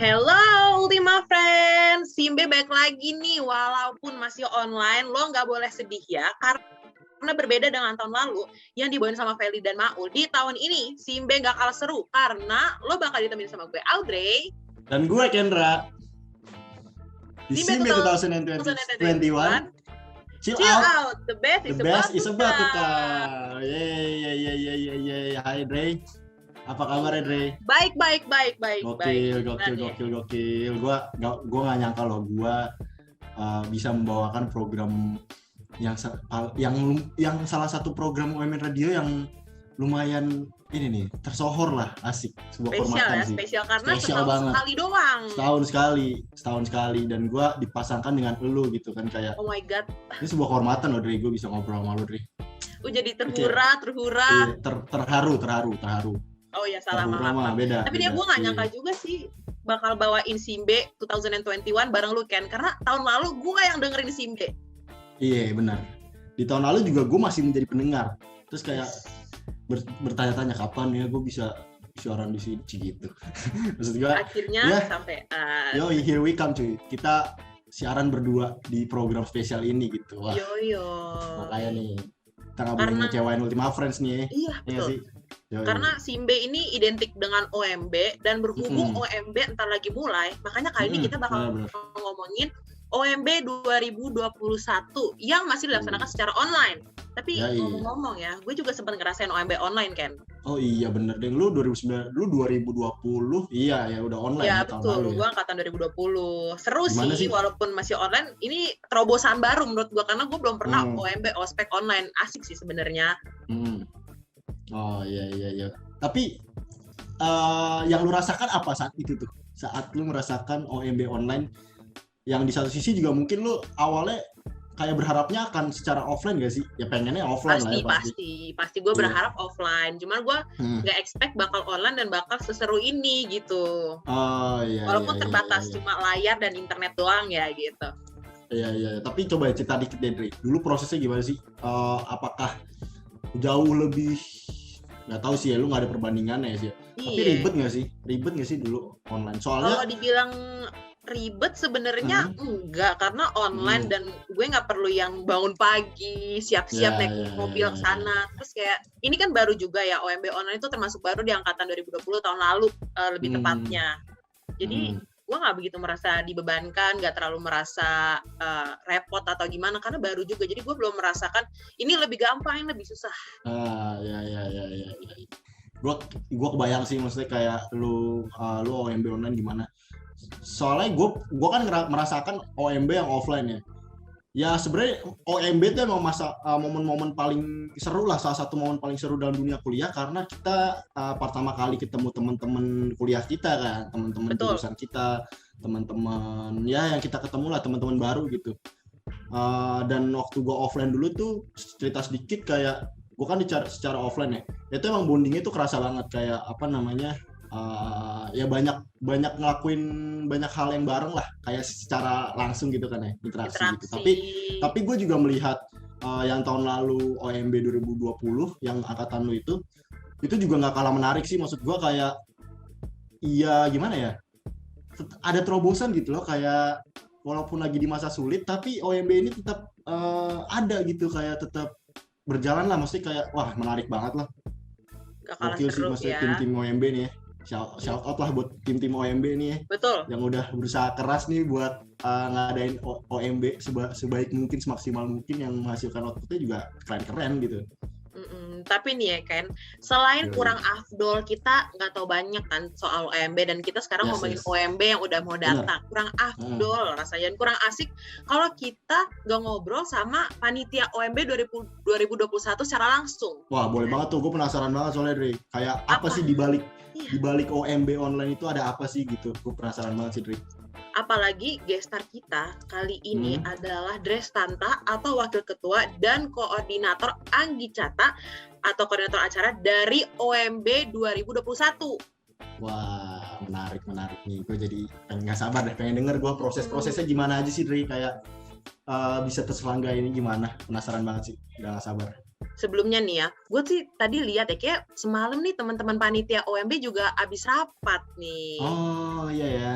Hello Ultima Friends, Simbe balik lagi nih. Walaupun masih online, lo nggak boleh sedih ya, karena berbeda dengan tahun lalu yang dibawain sama Feli dan Maul. Di tahun ini, Simbe nggak kalah seru karena lo bakal ditemenin sama gue Audrey dan gue Kendra di Simbe 2021. Chill out, the best is about to come. Yeay. Hai Dre, apa kabar Dre? Baik. Gokil. Gue nggak nyangka loh gue bisa membawakan program yang salah satu program UMN Radio yang lumayan ini nih tersohor lah, asik, sebuah kehormatan sih. Spesial karena spesial banget. Sekali doang. Setahun sekali dan gue dipasangkan dengan lu gitu kan, kayak oh my god, ini sebuah kehormatan loh Dre, gue bisa ngobrol sama lu Dre. Jadi terhura. Terharu. Oh ya, salah maaf. Beda. Tapi dia gue nggak nyangka juga sih bakal bawain Simbe 2021 bareng lu Ken, karena tahun lalu gue yang dengerin Simbe. Iya benar. Di tahun lalu juga gue masih menjadi pendengar. Terus kayak bertanya-tanya kapan ya gue bisa siaran di sini gitu. Maksud gue akhirnya ya, sampai yo here we come cuy. Kita siaran berdua di program spesial ini gitu. Wah. Yo. Makanya nih kita nggak boleh ngecewain Ultima Friends nih. Iya betul. Sih? Karena Simbe ini identik dengan OMB dan berhubung OMB entar lagi mulai, makanya kali ini kita bakal ngomongin OMB 2021 yang masih dilaksanakan secara online. Tapi ngomong-ngomong ya, gue juga sempat ngerasain OMB online kan. Oh iya bener deh, lu 2020, iya ya udah online ya betul, gue angkatan 2020. Seru sih walaupun masih online, ini terobosan baru menurut gue karena gue belum pernah OMB ospek online, asik sih sebenarnya. Oh iya. Tapi yang lu rasakan apa saat itu tuh? Saat lu merasakan OMB online, yang di satu sisi juga mungkin lu awalnya kayak berharapnya akan secara offline gak sih? Ya pengennya offline pasti gue berharap offline. Cuman gue nggak expect bakal online dan bakal seseru ini gitu. Oh iya. Walaupun terbatas cuma layar dan internet doang ya gitu. Iya. Tapi coba cerita dikit deh Dri. Dulu prosesnya gimana sih? Apakah jauh lebih, nggak tahu sih ya, lu nggak ada perbandingannya sih. Tapi ribet nggak sih dulu online? Soalnya kalau dibilang ribet sebenarnya enggak, karena online dan gue nggak perlu yang bangun pagi siap-siap naik mobil ke sana. Terus kayak ini kan baru juga ya, OMB online itu termasuk baru di angkatan 2020 tahun lalu lebih tepatnya. Jadi gue nggak begitu merasa dibebankan, nggak terlalu merasa repot atau gimana karena baru juga. Jadi gue belum merasakan ini lebih gampang, ini lebih susah. Ya. Gue kebayang sih, maksudnya kayak lu OMB online gimana? Soalnya gue kan merasakan OMB yang offline ya. Ya sebenarnya OMB itu emang momen-momen paling seru lah, salah satu momen paling seru dalam dunia kuliah karena kita pertama kali ketemu teman-teman kuliah kita kan, teman-teman jurusan kita, teman-teman ya yang kita ketemu lah, teman-teman baru gitu. Dan waktu gue offline dulu tuh, cerita sedikit, kayak gue kan secara offline ya, itu emang bondingnya tuh kerasa banget, kayak apa namanya, ya banyak ngelakuin banyak hal yang bareng lah, kayak secara langsung gitu kan ya, interaksi. Gitu. Tapi gue juga melihat yang tahun lalu OMB 2020 yang angkatan lu itu juga nggak kalah menarik sih. Maksud gue kayak iya gimana ya, ada terobosan gitu loh, kayak walaupun lagi di masa sulit tapi OMB ini tetap ada gitu, kayak tetap berjalan lah. Maksudnya kayak wah menarik banget lah. Gokil sih maksudnya tim OMB nih ya. Shout out lah buat tim OMB nih ya. Betul. Yang udah berusaha keras nih buat ngadain OMB sebaik mungkin, semaksimal mungkin, yang menghasilkan outputnya juga keren-keren gitu. Tapi nih ya Ken, selain kurang afdol, kita nggak tahu banyak kan soal OMB, dan kita sekarang ngomongin OMB yang udah mau datang. Kurang afdol rasanya, kurang asik kalau kita nggak ngobrol sama panitia OMB 2021 secara langsung. Wah boleh banget tuh, gue penasaran banget soalnya Dri. Kayak apa sih dibalik OMB online itu ada apa sih gitu, gue penasaran banget sih Dri. Apalagi gestar kita kali ini adalah Drestanta atau Wakil Ketua dan Koordinator Anggi Cata atau Koordinator Acara dari OMB 2021. Wah menarik nih, gue jadi nggak sabar deh pengen denger gue proses-prosesnya gimana aja sih Dri, kayak bisa terselangga ini gimana? Penasaran banget sih, udah gak sabar. Sebelumnya nih ya, gue sih tadi lihat ya kayak semalam nih teman-teman panitia OMB juga abis rapat nih. Oh iya ya.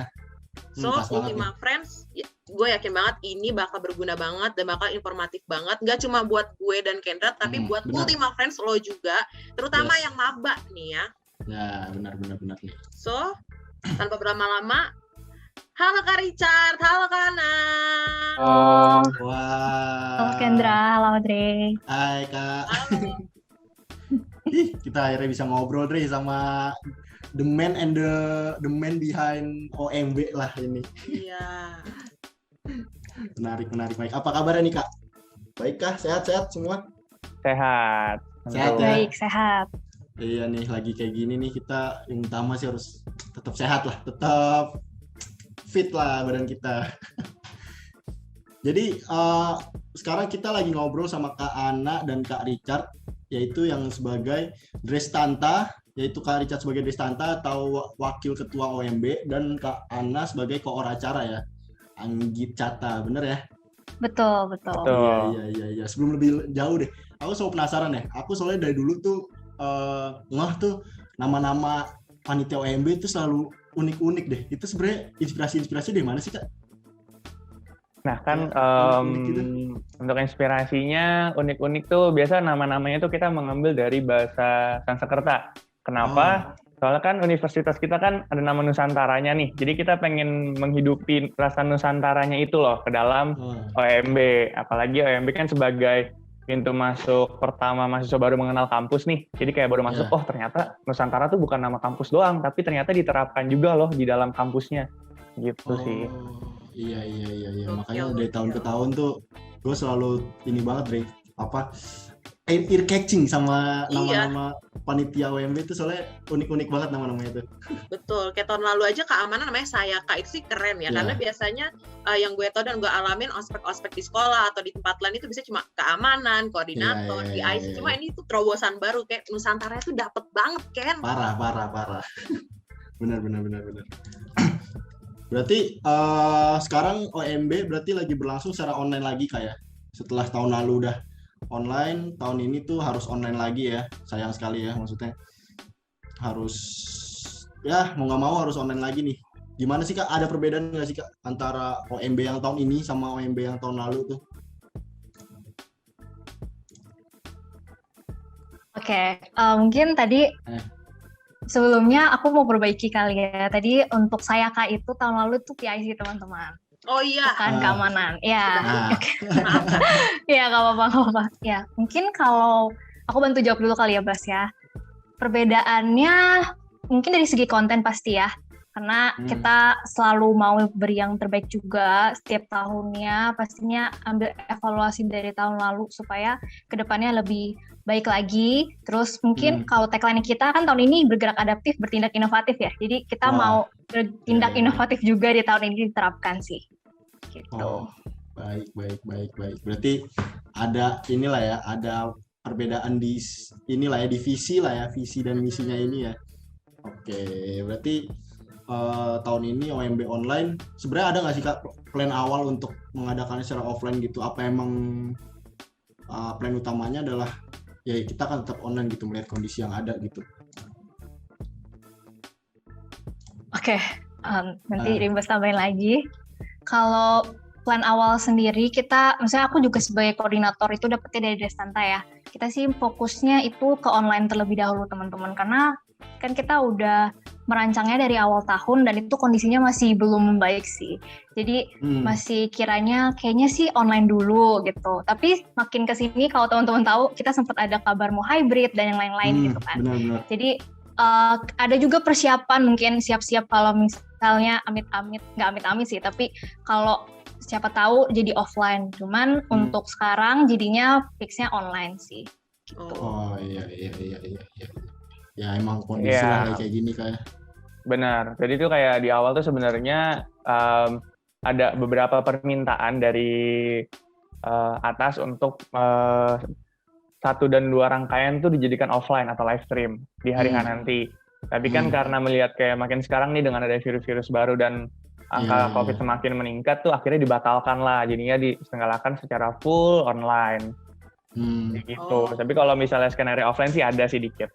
So Pas banget Ultima Friends, ya, gue yakin banget ini bakal berguna banget dan bakal informatif banget. Gak cuma buat gue dan Kendra, tapi buat benar. Ultima Friends lo juga, terutama Yes. yang maba nih ya. Ya benar nih. So tanpa berlama-lama, halo Kak Richard, halo Kak Ana. Wah. Halo Kendra, halo Dre. Hai Kak. Halo. Ih, kita akhirnya bisa ngobrol Dre sama the man and the man behind OMB lah ini. Iya. Menarik. Apa kabarnya nih Kak? Baik kah? Sehat-sehat semua? Sehat. Sehat ya? Baik, sehat. Iya nih, lagi kayak gini nih kita yang utama sih harus tetap sehat lah, tetap fit lah badan kita. Jadi sekarang kita lagi ngobrol sama Kak Ana dan Kak Richard, yaitu yang sebagai Drestanta, yaitu Kak Richard sebagai Drestanta atau Wakil Ketua OMB, dan Kak Ana sebagai koor acara ya, Anggit Cata, bener ya? Betul. Iya. Sebelum lebih jauh deh, aku selalu penasaran ya. Aku soalnya dari dulu tuh tuh nama-nama panitia OMB itu selalu unik-unik deh. Itu sebenarnya inspirasi dari mana sih Kak? Nah kan unik gitu. untuk inspirasinya unik-unik tuh biasa nama-namanya tuh kita mengambil dari bahasa Sanskerta. Kenapa? Soalnya kan universitas kita kan ada nama Nusantaranya nih. Jadi kita pengen menghidupi rasa Nusantaranya itu loh ke dalam OMB. Apalagi OMB kan sebagai pintu masuk pertama mahasiswa baru mengenal kampus nih. Jadi kayak baru masuk, oh ternyata Nusantara tuh bukan nama kampus doang, tapi ternyata diterapkan juga loh di dalam kampusnya. Gitu sih. Iya. Makanya dari tahun ke tahun tuh gue selalu ini banget Dre, ear catching sama nama-nama panitia OMB itu soalnya unik-unik banget nama-namanya itu. Betul, kayak tahun lalu aja keamanan namanya Sayaka, itu sih keren ya, karena biasanya yang gue tau dan gue alamin ospek-ospek di sekolah atau di tempat lain itu bisa cuma keamanan, koordinator, DIC, cuma ini tuh terobosan baru, kayak Nusantara itu dapet banget kan. Parah. Benar. Berarti sekarang OMB berarti lagi berlangsung secara online lagi kayak setelah tahun lalu udah online, tahun ini tuh harus online lagi ya. Sayang sekali ya, maksudnya harus ya mau nggak mau harus online lagi nih. Gimana sih Kak? Ada perbedaan nggak sih Kak antara OMB yang tahun ini sama OMB yang tahun lalu tuh? Oke, mungkin tadi sebelumnya aku mau perbaiki kali ya. Tadi untuk Sayaka itu tahun lalu tuh PIC teman-teman. Oh iya. Bukan keamanan. Ya. Ya, nggak apa-apa. Ya, mungkin kalau aku bantu jawab dulu kali ya, Bas ya. Perbedaannya mungkin dari segi konten pasti ya. Karena kita selalu mau beri yang terbaik juga setiap tahunnya. Pastinya ambil evaluasi dari tahun lalu supaya kedepannya lebih baik lagi. Terus mungkin kalau tagline kita kan tahun ini bergerak adaptif, bertindak inovatif ya. Jadi kita mau bertindak inovatif juga di tahun ini diterapkan sih. Gitu. Oh, baik. Berarti ada inilah ya, ada perbedaan di inilah ya, di visi lah ya, visi dan misinya ini ya. Oke, berarti tahun ini OMB online, sebenarnya ada nggak sih Kak plan awal untuk mengadakannya secara offline gitu? Apa emang plan utamanya adalah ya kita kan tetap online gitu melihat kondisi yang ada gitu? Oke, nanti Rimbas tambahin lagi. Kalau plan awal sendiri kita, misalnya aku juga sebagai koordinator itu dapetnya dari Drestanta ya. Kita sih fokusnya itu ke online terlebih dahulu teman-teman, karena kan kita udah merancangnya dari awal tahun dan itu kondisinya masih belum membaik sih. Jadi masih kiranya kayaknya sih online dulu gitu. Tapi makin kesini kalau teman-teman tahu kita sempat ada kabar mau hybrid dan yang lain-lain gitu kan. Benar. Jadi ada juga persiapan mungkin siap-siap kalau misalnya amit-amit, nggak amit-amit sih, tapi kalau siapa tahu jadi offline. Cuman untuk sekarang jadinya fixnya online sih. Gitu. Oh iya. Ya emang kondisi lah kayak gini kayak. Benar. Jadi itu kayak di awal tuh sebenarnya ada beberapa permintaan dari atas untuk 1 dan 2 rangkaian tuh dijadikan offline atau live stream di hari nanti. Tapi kan karena melihat kayak makin sekarang nih dengan ada virus-virus baru dan angka COVID semakin meningkat tuh akhirnya dibatalkan lah, jadinya diselenggarakan secara full online. Gitu. Tapi kalau misalnya skenario offline sih ada sih dikit.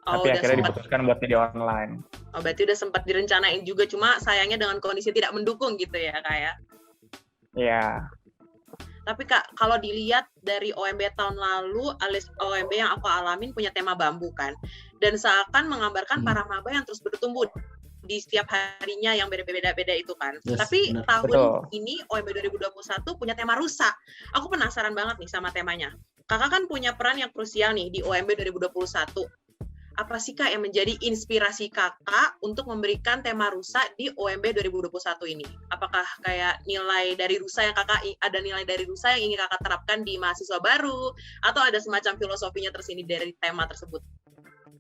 Tapi akhirnya diputuskan buat jadi online. Oh, berarti udah sempat direncanain juga, cuma sayangnya dengan kondisi tidak mendukung gitu ya, Kak ya? Iya. Tapi Kak, kalau dilihat dari OMB tahun lalu, alias OMB yang aku alamin punya tema bambu kan, dan seakan menggambarkan para maba yang terus bertumbuh di setiap harinya yang beda-beda itu kan. Yes, tapi benar. Tahun ini OMB 2021 punya tema rusa. Aku penasaran banget nih sama temanya. Kakak kan punya peran yang krusial nih di OMB 2021. Apa sih Kak yang menjadi inspirasi Kakak untuk memberikan tema rusa di OMB 2021 ini? Apakah kayak nilai dari rusa yang ada nilai dari rusa yang ingin Kakak terapkan di mahasiswa baru, atau ada semacam filosofinya tersendiri dari tema tersebut?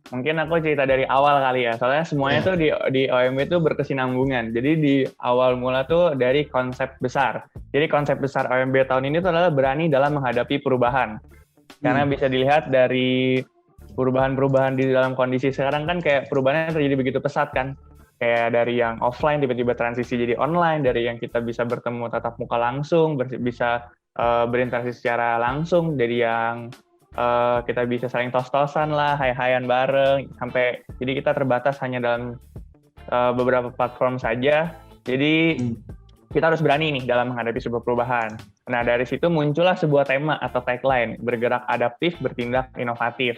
Mungkin aku cerita dari awal kali ya, soalnya semuanya tuh di OMB itu berkesinambungan. Jadi di awal mula tuh dari konsep besar. Jadi konsep besar OMB tahun ini tuh adalah berani dalam menghadapi perubahan. Karena bisa dilihat dari perubahan-perubahan di dalam kondisi sekarang kan kayak perubahannya terjadi begitu pesat kan. Kayak dari yang offline tiba-tiba transisi jadi online, dari yang kita bisa bertemu tatap muka langsung, bisa berinteraksi secara langsung, dari yang kita bisa saling tos-tosan lah, hai-haian bareng, sampai jadi kita terbatas hanya dalam beberapa platform saja. Jadi kita harus berani nih dalam menghadapi sebuah perubahan. Nah, dari situ muncullah sebuah tema atau tagline, bergerak adaptif, bertindak inovatif.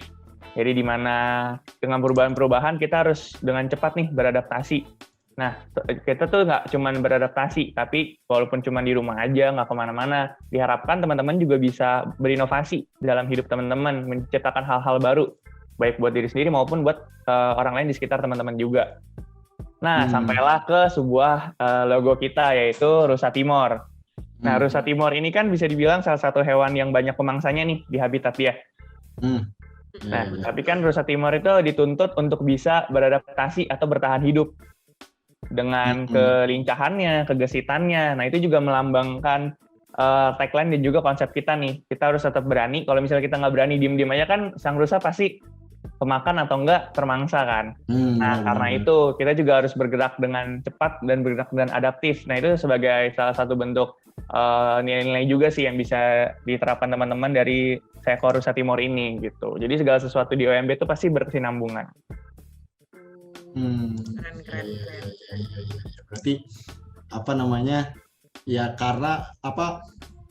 Jadi di mana dengan perubahan-perubahan kita harus dengan cepat nih beradaptasi. Nah, kita tuh nggak cuma beradaptasi, tapi walaupun cuma di rumah aja, nggak kemana-mana, diharapkan teman-teman juga bisa berinovasi dalam hidup teman-teman, menciptakan hal-hal baru, baik buat diri sendiri maupun buat orang lain di sekitar teman-teman juga. Nah, sampailah ke sebuah logo kita, yaitu Rusa Timor. Nah, Rusa Timor ini kan bisa dibilang salah satu hewan yang banyak pemangsanya nih di habitat dia. Nah, tapi kan Rusa Timor itu dituntut untuk bisa beradaptasi atau bertahan hidup dengan kelincahannya, kegesitannya. Nah, itu juga melambangkan tagline dan juga konsep kita nih. Kita harus tetap berani. Kalau misalnya kita nggak berani, diem-diem aja kan sang rusa pasti kemakan atau enggak termangsa kan. Nah, karena itu kita juga harus bergerak dengan cepat dan bergerak dengan adaptif. Nah, itu sebagai salah satu bentuk nilai-nilai juga sih yang bisa diterapkan teman-teman dari seekor Rusa Timor ini gitu. Jadi segala sesuatu di OMB itu pasti berkesinambungan. Keren. Berarti apa namanya? Ya karena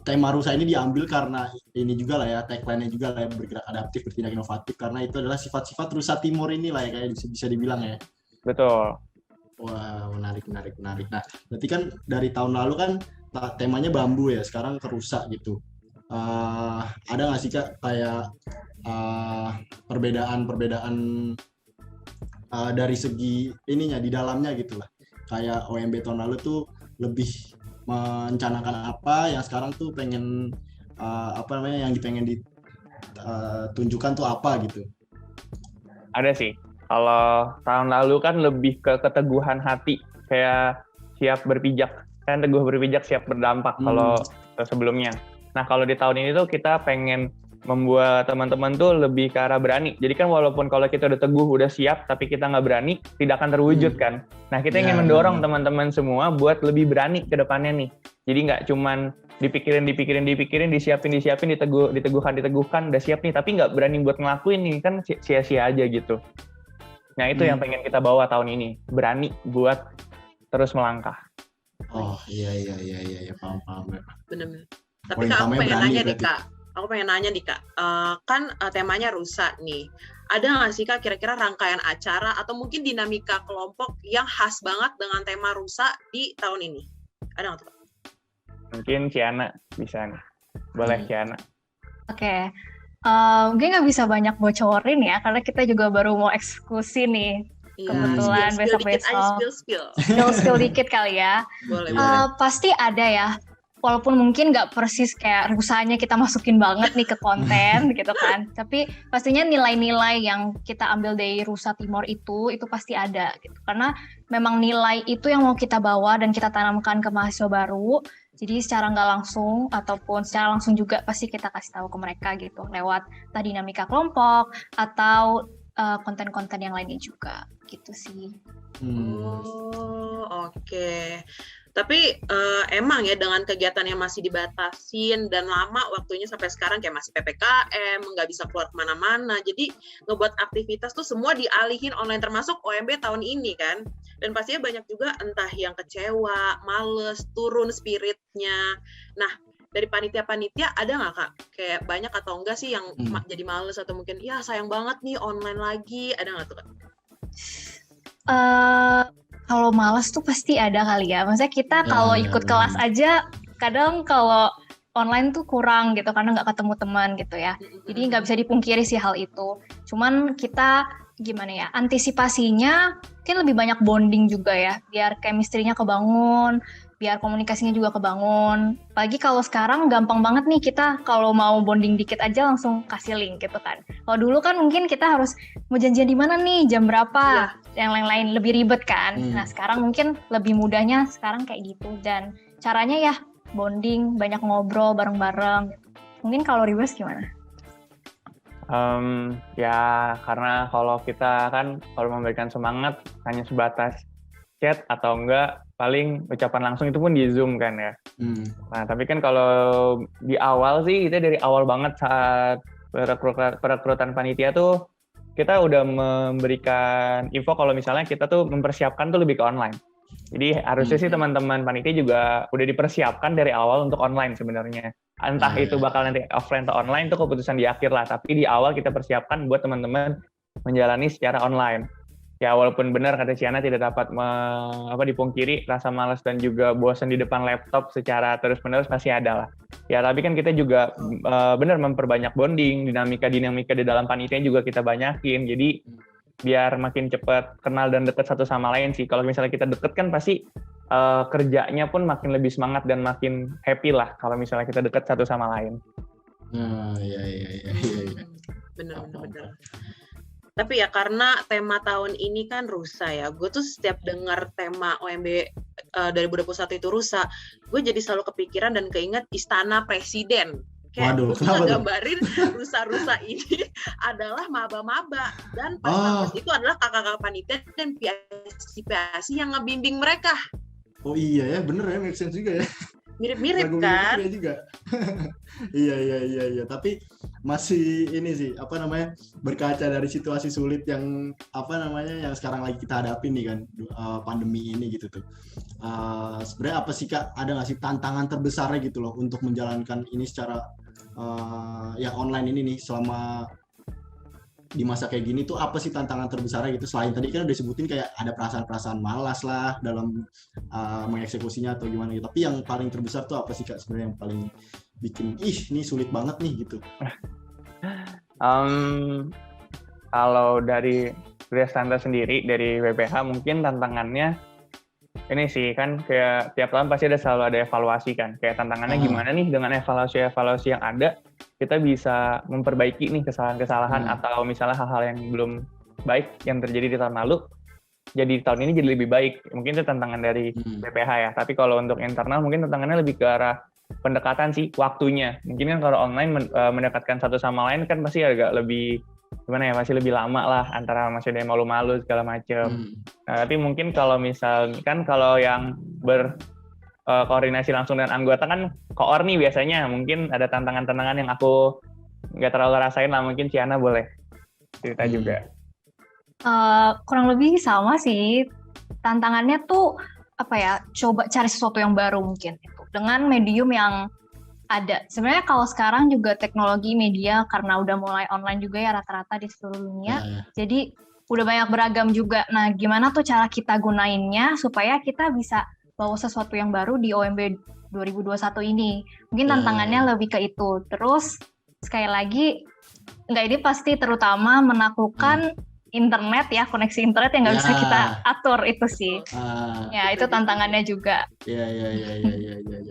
tema Rusa ini diambil karena ini juga lah ya, tagline-nya juga lah ya, bergerak adaptif, bertindak inovatif, karena itu adalah sifat-sifat Rusa Timor ini lah ya, kayak bisa dibilang ya. Betul. Wah, menarik. Nah, berarti kan dari tahun lalu kan temanya bambu ya, sekarang ke rusa gitu. Ada nggak sih Kak kayak perbedaan dari segi ininya di dalamnya gitu lah. Kayak OMB tahun lalu tuh lebih mencanangkan apa, yang sekarang tuh pengen yang pengen ditunjukkan tuh apa gitu. Ada sih. Kalau tahun lalu kan lebih ke keteguhan hati, kayak siap berpijak. Kan teguh berpijak, siap berdampak kalau sebelumnya. Nah, kalau di tahun ini tuh kita pengen membuat teman-teman tuh lebih ke arah berani. Jadi kan walaupun kalau kita udah teguh, udah siap, tapi kita nggak berani, tidak akan terwujud kan. Nah, kita ingin mendorong teman-teman semua buat lebih berani ke depannya nih. Jadi nggak cuman dipikirin, disiapin, diteguhkan, udah siap nih, tapi nggak berani buat ngelakuin nih, kan sia-sia aja gitu. Nah, itu yang pengen kita bawa tahun ini, berani buat terus melangkah. Oh, iya, paham. Bener. Tapi Kak, aku pengen nanya nih Kak, kan temanya rusa nih. Ada nggak sih Kak kira-kira rangkaian acara atau mungkin dinamika kelompok yang khas banget dengan tema rusa di tahun ini? Ada nggak tuh Kak? Mungkin Ciana bisa nih. Boleh Ciana. Oke. Mungkin nggak bisa banyak bocorin ya, karena kita juga baru mau eksekusi nih. Kebetulan besok-besok. Spill dikit kali ya. Boleh. Pasti ada ya. Walaupun mungkin nggak persis kayak rusanya kita masukin banget nih ke konten gitu kan. Tapi pastinya nilai-nilai yang kita ambil dari Rusa Timor itu pasti ada gitu. Karena memang nilai itu yang mau kita bawa dan kita tanamkan ke mahasiswa baru. Jadi secara nggak langsung ataupun secara langsung juga pasti kita kasih tahu ke mereka gitu. Lewat dinamika kelompok atau konten-konten yang lainnya juga gitu sih. Oh, oke. Tapi emang ya dengan kegiatan yang masih dibatasin dan lama waktunya sampai sekarang kayak masih PPKM, nggak bisa keluar kemana-mana. Jadi ngebuat aktivitas tuh semua dialihin online termasuk OMB tahun ini kan. Dan pastinya banyak juga entah yang kecewa, males, turun spiritnya. Nah, dari panitia-panitia ada nggak Kak? Kayak banyak atau enggak sih yang jadi males atau mungkin ya sayang banget nih online lagi, ada nggak tuh Kak? Kalau malas tuh pasti ada kali ya. Maksudnya kita kalau ikut kelas aja kadang kalau online tuh kurang gitu karena nggak ketemu teman gitu ya. Jadi nggak bisa dipungkiri sih hal itu. Cuman kita gimana ya, antisipasinya mungkin lebih banyak bonding juga ya, biar chemistry-nya kebangun, biar komunikasinya juga kebangun. Apalagi kalau sekarang gampang banget nih kita kalau mau bonding dikit aja langsung kasih link gitu kan. Kalau dulu kan mungkin kita harus mau janjian di mana nih, jam berapa, yang lain-lain lebih ribet kan. Nah sekarang mungkin lebih mudahnya sekarang kayak gitu. Dan caranya ya bonding, banyak ngobrol bareng-bareng. Mungkin kalau Ribas gimana? Ya karena kalau kita kan kalau memberikan semangat hanya sebatas chat atau enggak paling ucapan langsung itu pun di Zoom kan ya. Nah tapi kan kalau di awal sih kita dari awal banget saat perekrutan panitia tuh kita udah memberikan info kalau misalnya kita tuh mempersiapkan tuh lebih ke online. Jadi harusnya sih teman-teman panitia juga udah dipersiapkan dari awal untuk online sebenarnya. Entah itu bakal nanti offline atau online itu keputusan di akhir lah. Tapi di awal kita persiapkan buat teman-teman menjalani secara online. Ya walaupun benar kata Ciana tidak dapat dipungkiri rasa malas dan juga bosan di depan laptop secara terus-menerus pasti ada lah. Ya tapi kan kita juga benar memperbanyak bonding, dinamika di dalam panitia juga kita banyakin. Jadi biar makin cepat kenal dan dekat satu sama lain sih. Kalau misalnya kita deket kan pasti kerjanya pun makin lebih semangat dan makin happy lah kalau misalnya kita dekat satu sama lain. Iya. Bener. Tapi ya karena tema tahun ini kan rusa ya, gue tuh setiap dengar tema OMB 2021 itu rusa, gue jadi selalu kepikiran dan keinget Istana Presiden. Kayak gue gambarin rusa-rusa ini adalah maba-maba dan pas itu adalah kakak-kakak panitia dan PIC yang ngebimbing mereka. Oh iya ya, bener ya, make sense juga ya. Mirip-mirip kan? Juga. Iya. Tapi masih ini sih, berkaca dari situasi sulit yang yang sekarang lagi kita hadapi nih kan, pandemi ini gitu tuh. Sebenarnya apa sih Kak, ada nggak sih tantangan terbesarnya gitu loh untuk menjalankan ini secara online ini nih selama di masa kayak gini tuh, apa sih tantangan terbesarnya gitu? Selain tadi kan udah sebutin kayak ada perasaan-perasaan malas lah dalam mengeksekusinya atau gimana gitu. Tapi yang paling terbesar tuh apa sih Kak sebenarnya yang paling bikin ini sulit banget nih gitu? Kalau dari Tanda sendiri dari WPH mungkin tantangannya ini sih kan kayak tiap tahun pasti selalu ada evaluasi kan. Kayak tantangannya gimana nih dengan evaluasi yang ada kita bisa memperbaiki nih kesalahan-kesalahan atau misalnya hal-hal yang belum baik yang terjadi di tahun lalu jadi tahun ini jadi lebih baik. Mungkin itu tantangan dari BPH ya. Tapi kalau untuk internal mungkin tantangannya lebih ke arah pendekatan sih, waktunya. Mungkin kan kalau online mendekatkan satu sama lain kan pasti agak lebih masih lebih lama lah, antara masih ada yang malu-malu segala macam. Nah, tapi mungkin kalau misalkan kalau yang koordinasi langsung dengan anggota kan koor nih biasanya, mungkin ada tantangan-tantangan yang aku nggak terlalu rasain lah, mungkin Ciana boleh cerita juga. Kurang lebih sama sih, tantangannya tuh coba cari sesuatu yang baru mungkin itu dengan medium yang ada. Sebenarnya kalau sekarang juga teknologi media karena udah mulai online juga ya rata-rata di seluruh dunia, jadi udah banyak beragam juga. Nah gimana tuh cara kita gunainnya supaya kita bisa bawa sesuatu yang baru di OMB 2021 ini. Mungkin tantangannya lebih ke itu. Terus sekali lagi, ini pasti terutama menaklukkan internet ya, koneksi internet yang nggak bisa kita atur itu sih. Itu tantangannya juga. Iya.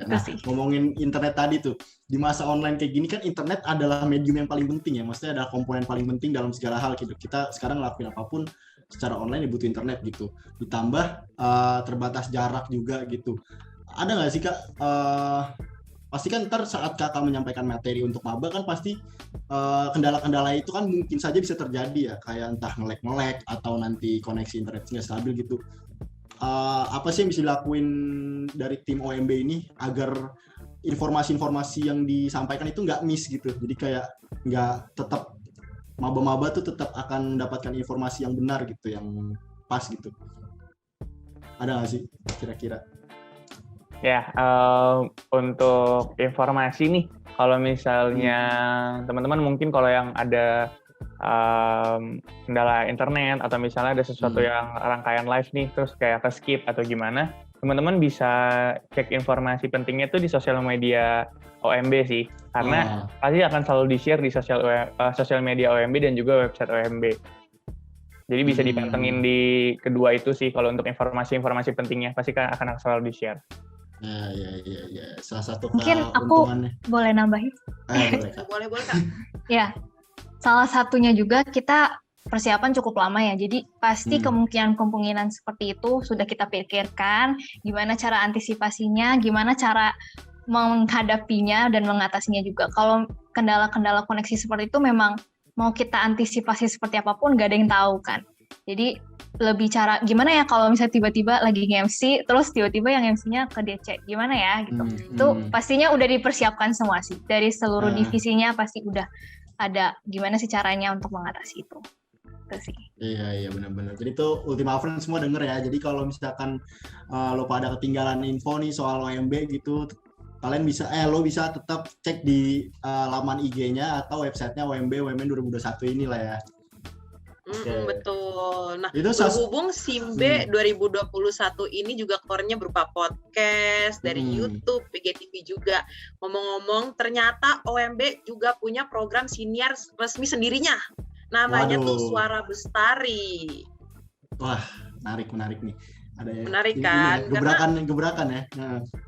Nah, ngomongin internet tadi tuh, di masa online kayak gini kan internet adalah medium yang paling penting ya. Maksudnya adalah komponen paling penting dalam segala hal gitu. Kita sekarang ngelakuin apapun secara online ya butuh internet gitu. Ditambah terbatas jarak juga gitu. Ada nggak sih Kak pasti kan ntar saat kakak menyampaikan materi untuk maba kan pasti kendala-kendala itu kan mungkin saja bisa terjadi ya, kayak entah nge-lag atau nanti koneksi internet nggak stabil gitu. Apa sih yang bisa dilakuin dari tim OMB ini agar informasi-informasi yang disampaikan itu nggak miss gitu, jadi kayak nggak, tetap maba-maba tuh tetap akan mendapatkan informasi yang benar gitu, yang pas gitu. Ada nggak sih kira-kira? Ya, untuk informasi nih, kalau misalnya teman-teman mungkin kalau yang ada kendala internet atau misalnya ada sesuatu yang rangkaian live nih, terus kayak ke-skip atau gimana, teman-teman bisa cek informasi pentingnya tuh di sosial media OMB sih, karena pasti akan selalu di-share di sosial media OMB dan juga website OMB. Jadi bisa dipantengin di kedua itu sih, kalau untuk informasi-informasi pentingnya pasti kan akan selalu di-share. Ya. Salah satu mungkin aku boleh nambahin. Boleh Kak. Ya, salah satunya juga kita persiapan cukup lama ya, jadi pasti kemungkinan seperti itu sudah kita pikirkan, gimana cara antisipasinya, gimana cara menghadapinya dan mengatasinya juga. Kalau kendala-kendala koneksi seperti itu memang mau kita antisipasi seperti apapun gak ada yang tahu kan. Jadi lebih cara gimana ya kalau misalnya tiba-tiba lagi nge-MC terus tiba-tiba yang MC-nya ke DC, gimana ya gitu. Itu pastinya udah dipersiapkan semua sih. Dari seluruh divisinya pasti udah ada gimana sih caranya untuk mengatasi itu. Itu sih. Iya benar-benar. Jadi tuh Ultima Friends semua denger ya. Jadi kalau misalkan lo pada ketinggalan info nih soal OMB gitu, kalian bisa lo bisa tetap cek di laman IG-nya atau websitenya OMB WMN 2021 inilah ya. Betul. Nah, berhubung SIMB 2021 ini juga core-nya berupa podcast dari YouTube, PGTV juga. Ngomong-ngomong, ternyata OMB juga punya program siniar resmi sendirinya. Namanya tuh Suara Bestari. Wah, menarik nih. Ada menarik kan? Gebrakan ya.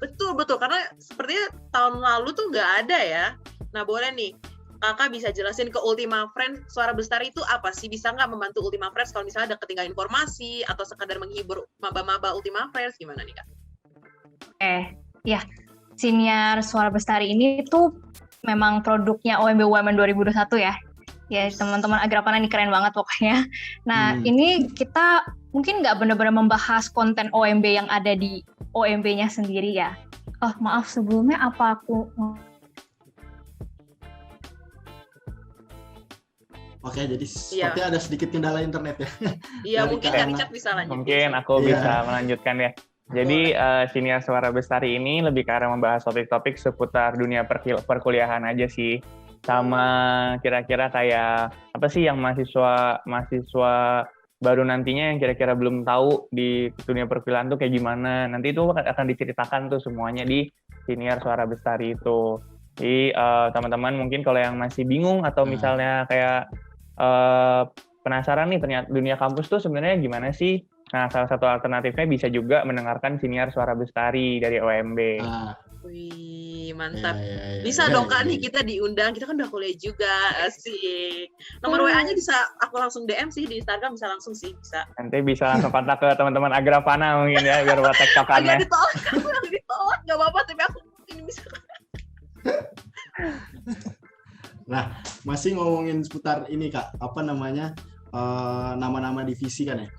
Betul. Karena sepertinya tahun lalu tuh nggak ada ya. Nah, boleh nih. Kakak bisa jelasin ke Ultima Friends Suara Bestari itu apa sih? Bisa nggak membantu Ultima Friends kalau misalnya ada ketinggalan informasi atau sekadar menghibur maba-maba Ultima Friends, gimana nih Kak? Ya, Siniar Suara Bestari ini tuh memang produknya OMB UMN 2021 ya. Ya, teman-teman Agrapana ini keren banget pokoknya. Nah, ini kita mungkin nggak benar-benar membahas konten OMB yang ada di OMB-nya sendiri ya. Oh, maaf sebelumnya apa aku... Oke, jadi seperti ada sedikit kendala internet ya. Iya, mungkin Richard bisa lanjut. Mungkin aku bisa melanjutkan ya. Jadi Siniar Suara Bestari ini lebih ke arah membahas topik-topik seputar dunia perkuliahan aja sih. Sama kira-kira kayak apa sih yang mahasiswa baru nantinya yang kira-kira belum tahu di dunia perkuliahan tuh kayak gimana. Nanti itu akan diceritakan tuh semuanya di Siniar Suara Bestari itu. Jadi teman-teman mungkin kalau yang masih bingung atau misalnya kayak penasaran nih ternyata dunia kampus tuh sebenarnya gimana sih? Nah, salah satu alternatifnya bisa juga mendengarkan Siniar Suara Bestari dari OMB. Wih, mantap. Bisa dong Kak nih kita diundang. Kita kan udah kuliah juga. Asik. Nomor WA-nya bisa aku langsung DM sih di Instagram, bisa langsung sih, bisa. Nanti bisa langsung kontak ke teman-teman Agrapana mungkin ya biar buat tektokannya. Agak ditolak. Enggak apa-apa tapi aku ini bisa. Nah, masih ngomongin seputar ini Kak, apa namanya nama-nama divisi kan ya.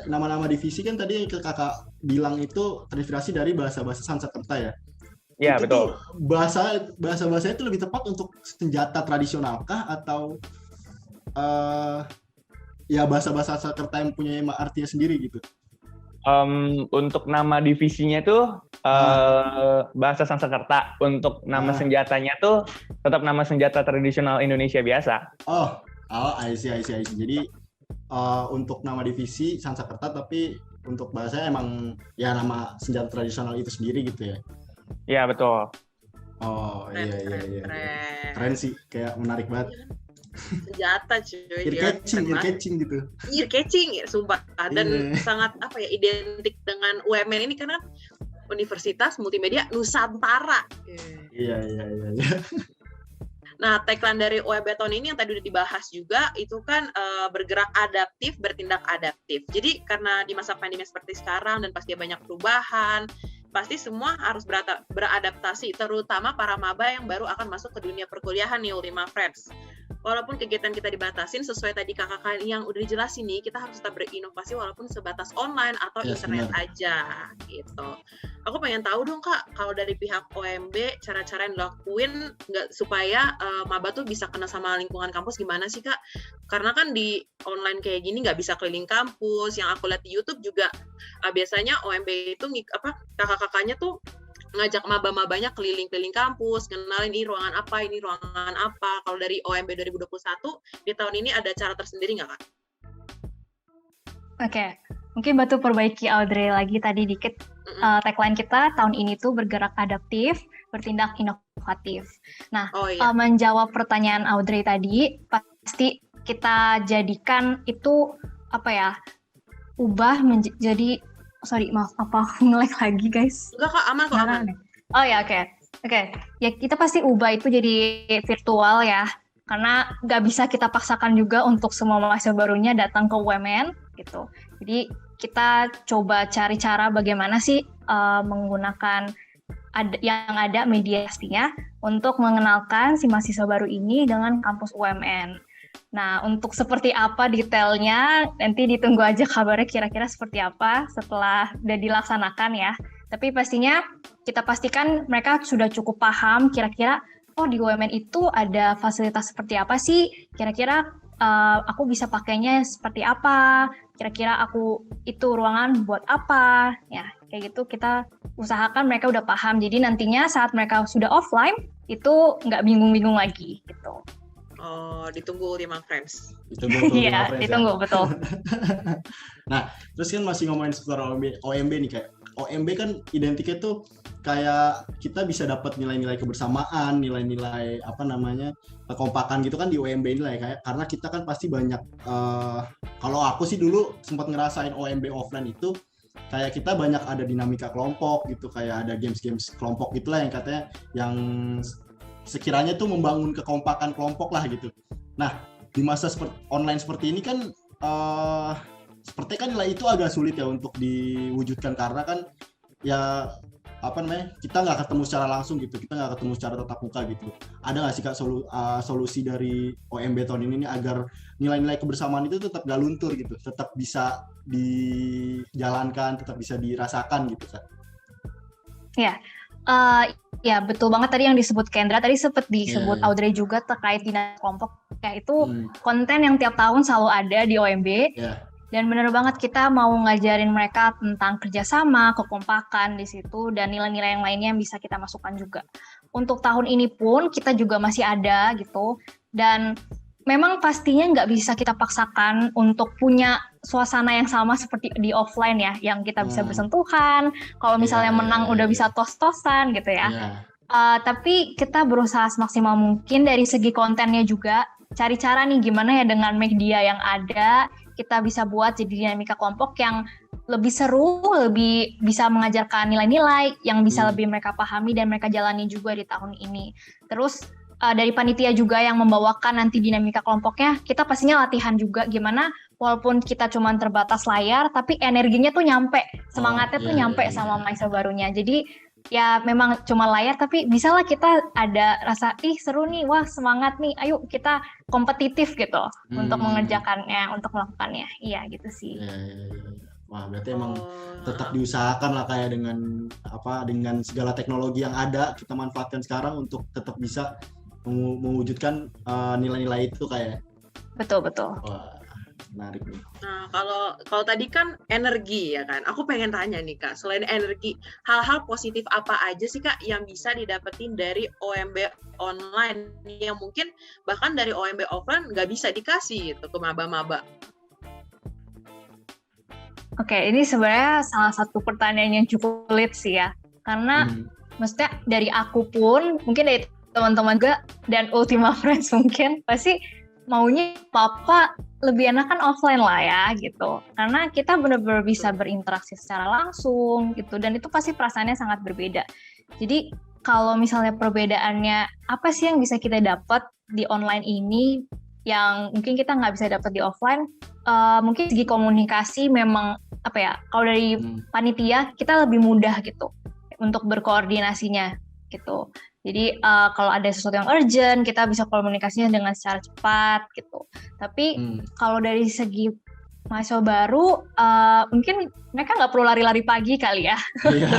Nama-nama divisi kan tadi yang Kakak bilang itu terinspirasi dari bahasa-bahasa Sanskerta ya. Iya, betul. Bahasa-bahasanya itu lebih tepat untuk senjata tradisional kah atau ya bahasa-bahasa Sanskerta yang punya artinya sendiri gitu? Untuk nama divisinya tuh bahasa Sanskerta. Untuk nama senjatanya tuh tetap nama senjata tradisional Indonesia biasa. Oh, I see. Jadi untuk nama divisi Sanskerta, tapi untuk bahasanya emang ya nama senjata tradisional itu sendiri gitu ya? Iya, betul. Oh, iya. Keren sih, kayak menarik banget. Senjata cuy, ear catching gitu. Ear catching ya, sumpah. Dan sangat identik dengan UMN ini karena Universitas Multimedia Nusantara. Iya. Nah, tagline dari OMB tahun ini yang tadi udah dibahas juga itu kan bergerak adaptif, bertindak adaptif. Jadi karena di masa pandemi seperti sekarang dan pasti banyak perubahan, pasti semua harus beradaptasi, terutama para maba yang baru akan masuk ke dunia perkuliahan nih Ultima Friends. Walaupun kegiatan kita dibatasin, sesuai tadi kakak yang udah dijelasin nih, kita harus tetap berinovasi walaupun sebatas online atau internet aja gitu. Aku pengen tahu dong Kak, kalau dari pihak OMB cara-cara yang dilakuin supaya maba tuh bisa kena sama lingkungan kampus gimana sih Kak? Karena kan di online kayak gini nggak bisa keliling kampus. Yang aku lihat di YouTube juga biasanya OMB itu kakak-kakaknya tuh ngajak maba-mabanya keliling-keliling kampus, kenalin ini ruangan apa. Kalau dari OMB 2021 di tahun ini ada cara tersendiri nggak Kak? Oke, mungkin Batu perbaiki Audrey lagi tadi dikit. Tagline kita tahun ini tuh bergerak adaptif, bertindak inovatif. Nah, menjawab pertanyaan Audrey tadi, pasti kita jadikan itu ubah menjadi nge-lag lagi guys. Enggak Kak, aman kok, aman. Oh ya, oke. Ya kita pasti ubah itu jadi virtual ya, karena nggak bisa kita paksakan juga untuk semua mahasiswa barunya datang ke UMN gitu. Jadi kita coba cari cara bagaimana sih menggunakan yang ada media pastinya untuk mengenalkan si mahasiswa baru ini dengan kampus UMN. Nah, untuk seperti apa detailnya, nanti ditunggu aja kabarnya kira-kira seperti apa setelah udah dilaksanakan ya. Tapi pastinya kita pastikan mereka sudah cukup paham kira-kira, di UMN itu ada fasilitas seperti apa sih, kira-kira aku bisa pakainya seperti apa, kira-kira aku itu ruangan buat apa, ya kayak gitu kita usahakan mereka udah paham. Jadi nantinya saat mereka sudah offline, itu nggak bingung-bingung lagi gitu. Oh, ditunggu Ultima Friends. Iya, ditunggu, betul. Nah, terus kan masih ngomongin seputar OMB nih, kayak OMB kan identiknya tuh kayak kita bisa dapat nilai-nilai kebersamaan, nilai-nilai kekompakan gitu kan di OMB ini lah ya, kayak karena kita kan pasti banyak kalau aku sih dulu sempat ngerasain OMB offline itu kayak kita banyak ada dinamika kelompok gitu, kayak ada games-games kelompok gitulah yang katanya yang sekiranya tuh membangun kekompakan kelompok lah gitu. Nah, di masa online seperti ini kan sepertinya kan nilai itu agak sulit ya untuk diwujudkan karena kan ya kita nggak ketemu secara langsung gitu, kita nggak ketemu secara tatap muka gitu. Ada nggak sih Kak solusi dari OMB tahun ini agar nilai-nilai kebersamaan itu tetap nggak luntur gitu, tetap bisa dijalankan, tetap bisa dirasakan gitu Kak? Ya betul banget tadi yang disebut Kendra, tadi sempat disebut Audrey juga terkait dinamika kelompok. Ya itu konten yang tiap tahun selalu ada di OMB. Dan benar banget kita mau ngajarin mereka tentang kerjasama, kekompakan di situ, dan nilai-nilai yang lainnya yang bisa kita masukkan juga. Untuk tahun ini pun kita juga masih ada gitu, dan memang pastinya nggak bisa kita paksakan untuk punya suasana yang sama seperti di offline ya, yang kita bisa bersentuhan, kalau misalnya menang udah bisa tos-tosan gitu ya. Tapi kita berusaha semaksimal mungkin dari segi kontennya juga, cari cara nih gimana ya dengan media yang ada, kita bisa buat jadi dinamika kelompok yang lebih seru, lebih bisa mengajarkan nilai-nilai yang bisa lebih mereka pahami dan mereka jalani juga di tahun ini. Terus dari panitia juga yang membawakan nanti dinamika kelompoknya, kita pastinya latihan juga gimana walaupun kita cuma terbatas layar, tapi energinya tuh nyampe, semangatnya tuh nyampe sama mahasiswa barunya. Jadi ya memang cuma layar, tapi bisalah kita ada rasa, seru nih, wah semangat nih, ayo kita kompetitif gitu untuk mengerjakannya, untuk melakukannya. Iya gitu sih. Wah, berarti emang tetap diusahakan lah kayak dengan segala teknologi yang ada, kita manfaatkan sekarang untuk tetap bisa mewujudkan nilai-nilai itu kayak. Betul. Wah, menarik nih. Nah, kalau tadi kan energi ya kan. Aku pengen tanya nih Kak, selain energi, hal-hal positif apa aja sih Kak yang bisa didapetin dari OMB online yang mungkin bahkan dari OMB offline nggak bisa dikasih gitu ke maba-maba? Oke, ini sebenarnya salah satu pertanyaan yang cukup sulit sih ya. Karena maksudnya dari aku pun, mungkin dari teman-teman juga, dan Ultima Friends mungkin, pasti maunya apa lebih enakan offline lah ya gitu. Karena kita benar-benar bisa berinteraksi secara langsung gitu, dan itu pasti perasaannya sangat berbeda. Jadi kalau misalnya perbedaannya, apa sih yang bisa kita dapat di online ini yang mungkin kita nggak bisa dapat di offline? Mungkin segi komunikasi memang kalau dari panitia kita lebih mudah gitu. untuk berkoordinasinya gitu. Jadi kalau ada sesuatu yang urgent, kita bisa komunikasinya dengan secara cepat gitu. Tapi kalau dari segi mahasiswa baru, mungkin mereka nggak perlu lari-lari pagi kali ya.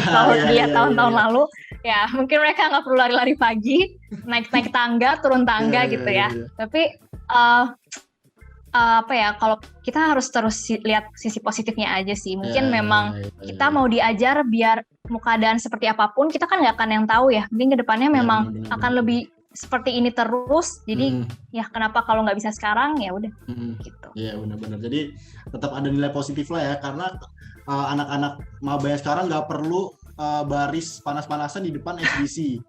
Kalau dilihat tahun-tahun lalu, ya mungkin mereka nggak perlu lari-lari pagi, naik tangga, turun tangga gitu ya. Tapi apa ya, kalau kita harus terus lihat sisi positifnya aja sih. Mungkin memang kita mau diajar biar mau keadaan seperti apapun, kita kan nggak akan yang tahu ya. Mungkin kedepannya memang akan lebih seperti ini terus. Jadi ya kenapa kalau nggak bisa sekarang, ya udah gitu. Iya, benar-benar. Jadi tetap ada nilai positif lah ya, karena anak-anak maba sekarang nggak perlu baris panas-panasan di depan SBC.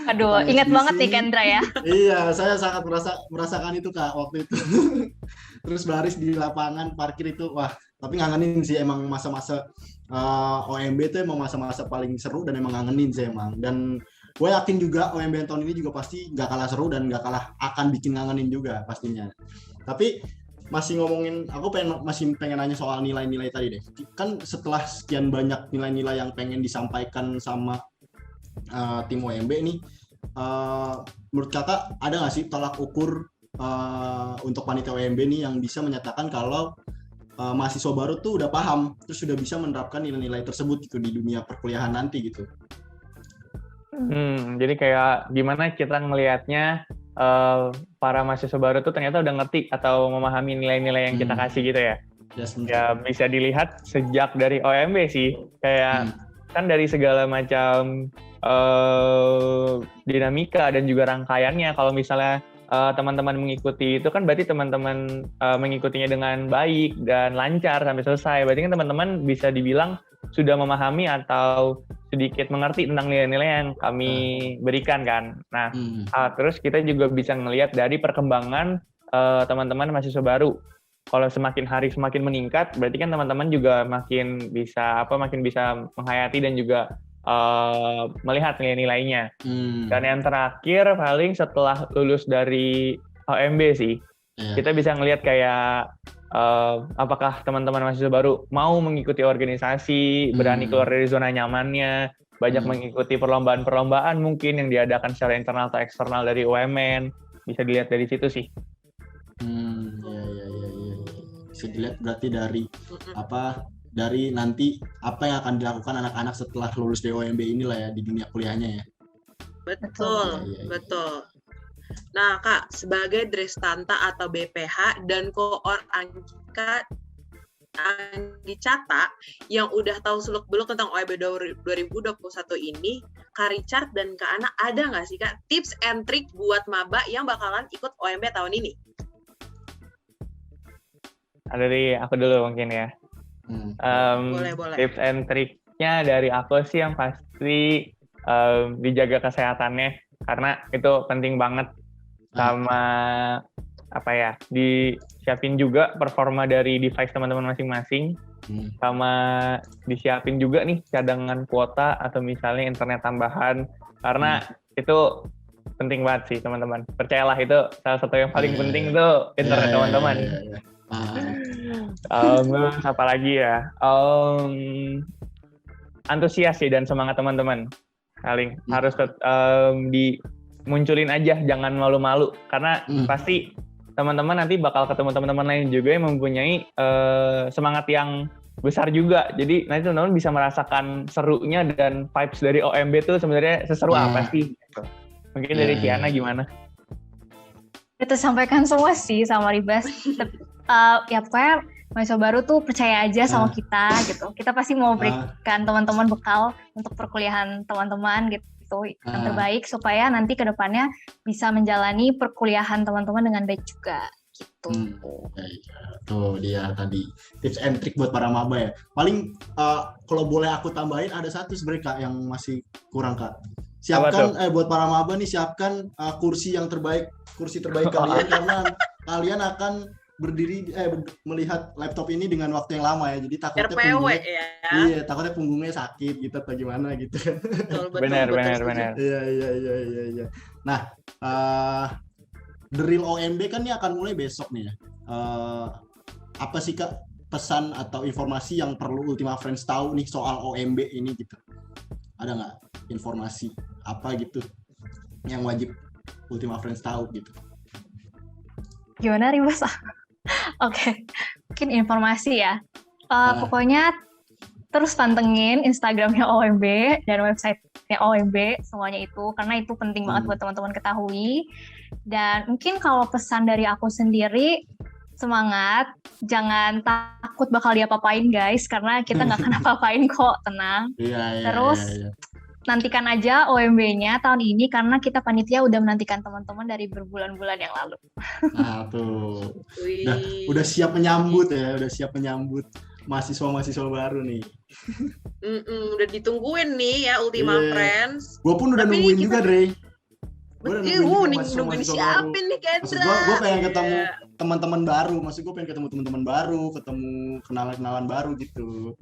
Aduh, ingat banget nih Kendra ya. Iya, saya sangat merasakan itu Kak waktu itu. Terus baris di lapangan parkir itu, wah, tapi ngangenin sih emang masa-masa OMB itu emang masa-masa paling seru dan emang ngangenin sih emang. Dan gue yakin juga OMB tahun ini juga pasti nggak kalah seru dan nggak kalah akan bikin ngangenin juga pastinya. Tapi masih pengen nanya soal nilai-nilai tadi deh. Kan setelah sekian banyak nilai-nilai yang pengen disampaikan sama tim OMB nih, menurut kakak ada nggak sih tolak ukur untuk panitia OMB nih yang bisa menyatakan kalau mahasiswa baru tuh udah paham, terus sudah bisa menerapkan nilai-nilai tersebut gitu di dunia perkuliahan nanti gitu? Jadi kayak gimana kita ngelihatnya para mahasiswa baru tuh ternyata udah ngerti atau memahami nilai-nilai yang kita kasih gitu ya. Ya bisa dilihat sejak dari OMB sih, kayak kan dari segala macam dinamika dan juga rangkaiannya. Kalau misalnya teman-teman mengikuti itu kan berarti teman-teman mengikutinya dengan baik dan lancar sampai selesai. Berarti kan teman-teman bisa dibilang sudah memahami atau sedikit mengerti tentang nilai-nilai yang kami berikan kan. Nah, terus kita juga bisa ngelihat dari perkembangan teman-teman mahasiswa baru. Kalau semakin hari semakin meningkat, berarti kan teman-teman juga makin bisa menghayati dan juga melihat nilai-nilainya. Dan yang terakhir paling setelah lulus dari OMB sih, kita bisa ngelihat kayak apakah teman-teman mahasiswa baru mau mengikuti organisasi, berani keluar dari zona nyamannya, banyak mengikuti perlombaan-perlombaan mungkin yang diadakan secara internal atau eksternal dari UMN. Bisa dilihat dari situ sih. Bisa dilihat berarti dari nanti apa yang akan dilakukan anak-anak setelah lulus dari OMB inilah ya di dunia kuliahnya ya. Betul. Nah Kak, sebagai Drestanta atau BPH dan Koor Anggicata yang udah tahu seluk-beluk tentang OMB 2021 ini, Kak Richard dan Kak Ana ada nggak sih Kak tips and trick buat maba yang bakalan ikut OMB tahun ini? Ada dari aku dulu mungkin ya. Boleh. Tips and trick-nya dari aku sih yang pasti dijaga kesehatannya, karena itu penting banget. Sama disiapin juga performa dari device teman-teman masing-masing, sama disiapin juga nih cadangan kuota atau misalnya internet tambahan, karena itu penting banget sih teman-teman. Percayalah, itu salah satu yang paling penting itu internet teman-teman. Terus apa lagi ya? Antusias sih dan semangat teman-teman. Paling harus dimunculin aja, jangan malu-malu, karena pasti teman-teman nanti bakal ketemu teman-teman lain juga yang mempunyai semangat yang besar juga. Jadi nanti teman-teman bisa merasakan serunya dan vibes dari OMB itu sebenarnya seseru apa sih? Mungkin dari Kiana gimana? Itu sampaikan semua sih sama Ribas. Ya pokoknya mahasiswa baru tuh percaya aja sama kita gitu. Kita pasti mau berikan teman-teman bekal untuk perkuliahan teman-teman gitu yang terbaik supaya nanti ke depannya bisa menjalani perkuliahan teman-teman dengan baik juga gitu. Tuh dia tadi tips and trick buat para maba ya. Paling kalau boleh aku tambahin ada satu sebenarnya Kak yang masih kurang Kak. Siapkan buat para maba nih, siapkan kursi terbaik kalian karena kalian akan berdiri melihat laptop ini dengan waktu yang lama ya, jadi takutnya takutnya punggungnya sakit gitu atau gimana gitu kan. Benar. Iya. Nah, The Real OMB kan ini akan mulai besok nih ya. Apa sih Kak pesan atau informasi yang perlu Ultima Friends tahu nih soal OMB ini gitu? Ada nggak informasi apa gitu yang wajib Ultima Friends tahu gitu? Gimana Ribas? Oke, mungkin informasi ya. Pokoknya terus pantengin Instagramnya OMB dan websitenya OMB, semuanya itu, karena itu penting banget buat teman-teman ketahui. Dan mungkin kalau pesan dari aku sendiri, semangat, jangan takut bakal diapa-apain guys, karena kita nggak akan apa-apain kok, tenang. Terus nantikan aja OMB-nya tahun ini, karena kita panitia udah menantikan teman-teman dari berbulan-bulan yang lalu. Nah tuh, udah siap menyambut mahasiswa-mahasiswa baru nih. Udah ditungguin nih ya Ultima Friends. Gue pun udah nungguin juga, Dre. Nungguin siapin nih Kendra. Maksud gue pengen ketemu teman-teman baru, teman-teman baru, ketemu kenalan-kenalan baru gitu.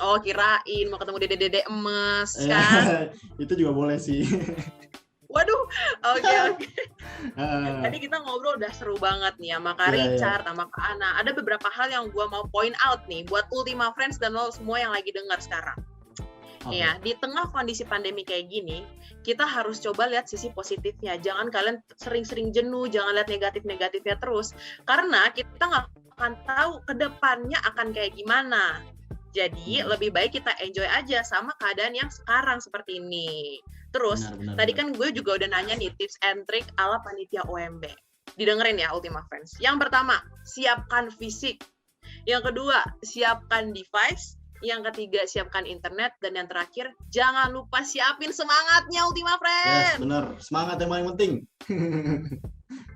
Oh, kirain mau ketemu dede-dede emas kan? Itu juga boleh sih. Waduh, oke. Tadi kita ngobrol udah seru banget nih sama Kak Richard, sama Kak Ana. Ada beberapa hal yang gue mau point out nih buat Ultima Friends dan lo semua yang lagi dengar sekarang. Ya, di tengah kondisi pandemi kayak gini, kita harus coba lihat sisi positifnya. Jangan kalian sering-sering jenuh, jangan lihat negatif-negatifnya terus. Karena kita nggak akan tahu ke depannya akan kayak gimana. Jadi, lebih baik kita enjoy aja sama keadaan yang sekarang seperti ini. Terus, tadi kan gue juga udah nanya nih tips and trick ala panitia OMB. Didengerin ya Ultima Friends. Yang pertama, siapkan fisik. Yang kedua, siapkan device. Yang ketiga, siapkan internet. Dan yang terakhir, jangan lupa siapin semangatnya Ultima Friends. Yes, bener. Semangat yang paling penting.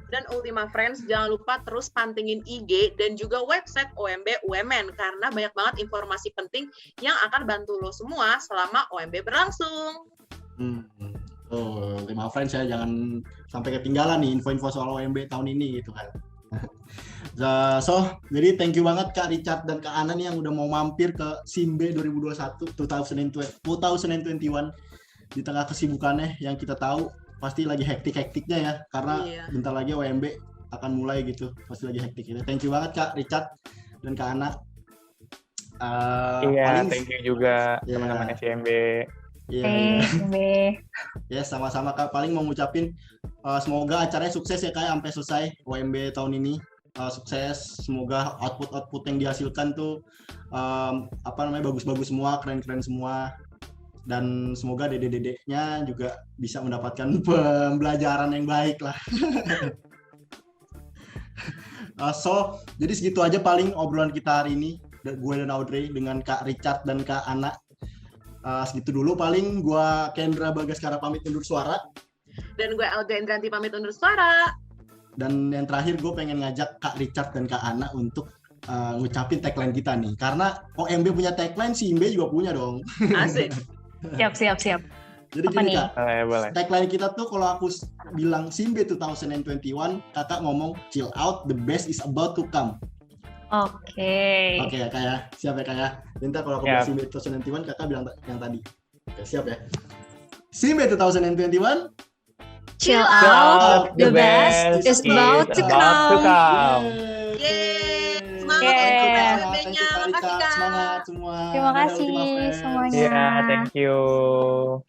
Dan Ultima Friends, jangan lupa terus pantengin IG dan juga website OMB UMN. Karena banyak banget informasi penting yang akan bantu lo semua selama OMB berlangsung. Ultima Friends ya, jangan sampai ketinggalan nih info-info soal OMB tahun ini gitu kan. Jadi thank you banget Kak Richard dan Kak Ana nih yang udah mau mampir ke Simbe 2021 2021 di tengah kesibukannya yang kita tahu pasti lagi hektik-hektiknya ya, karena bentar lagi OMB akan mulai gitu, pasti lagi hektik. Thank you banget Kak Richard dan Kak Ana. Thank you juga teman-teman SMB. Ya, sama-sama Kak. Paling mau ngucapin semoga acaranya sukses ya Kak sampai selesai OMB tahun ini. Sukses, semoga output yang dihasilkan tuh bagus-bagus semua, keren-keren semua, dan semoga dede-dedeknya juga bisa mendapatkan pembelajaran yang baik lah. Jadi segitu aja paling obrolan kita hari ini, gue dan Audrey dengan Kak Richard dan Kak Ana. Segitu dulu paling. Gue Kendra Bagaskara pamit undur suara, dan gue Alga Indranti pamit undur suara. Dan yang terakhir gue pengen ngajak Kak Richard dan Kak Ana untuk ngucapin tagline kita nih. Karena OMB punya tagline, Simbe juga punya dong. Asik. Siap. Jadi apa gini nih? Kak, tagline kita tuh kalau aku bilang Simbe 2021, kakak ngomong chill out, the best is about to come. Oke ya Kak ya, siap ya Kak ya. Minta kalau aku bilang Simbe 2021, kakak bilang yang tadi. Oke, siap ya. Simbe 2021, chill out, the best is about to come. Yeay, semangat OMB-nya. Makasih Kak. Semangat semua. Terima kasih semuanya. Thank you.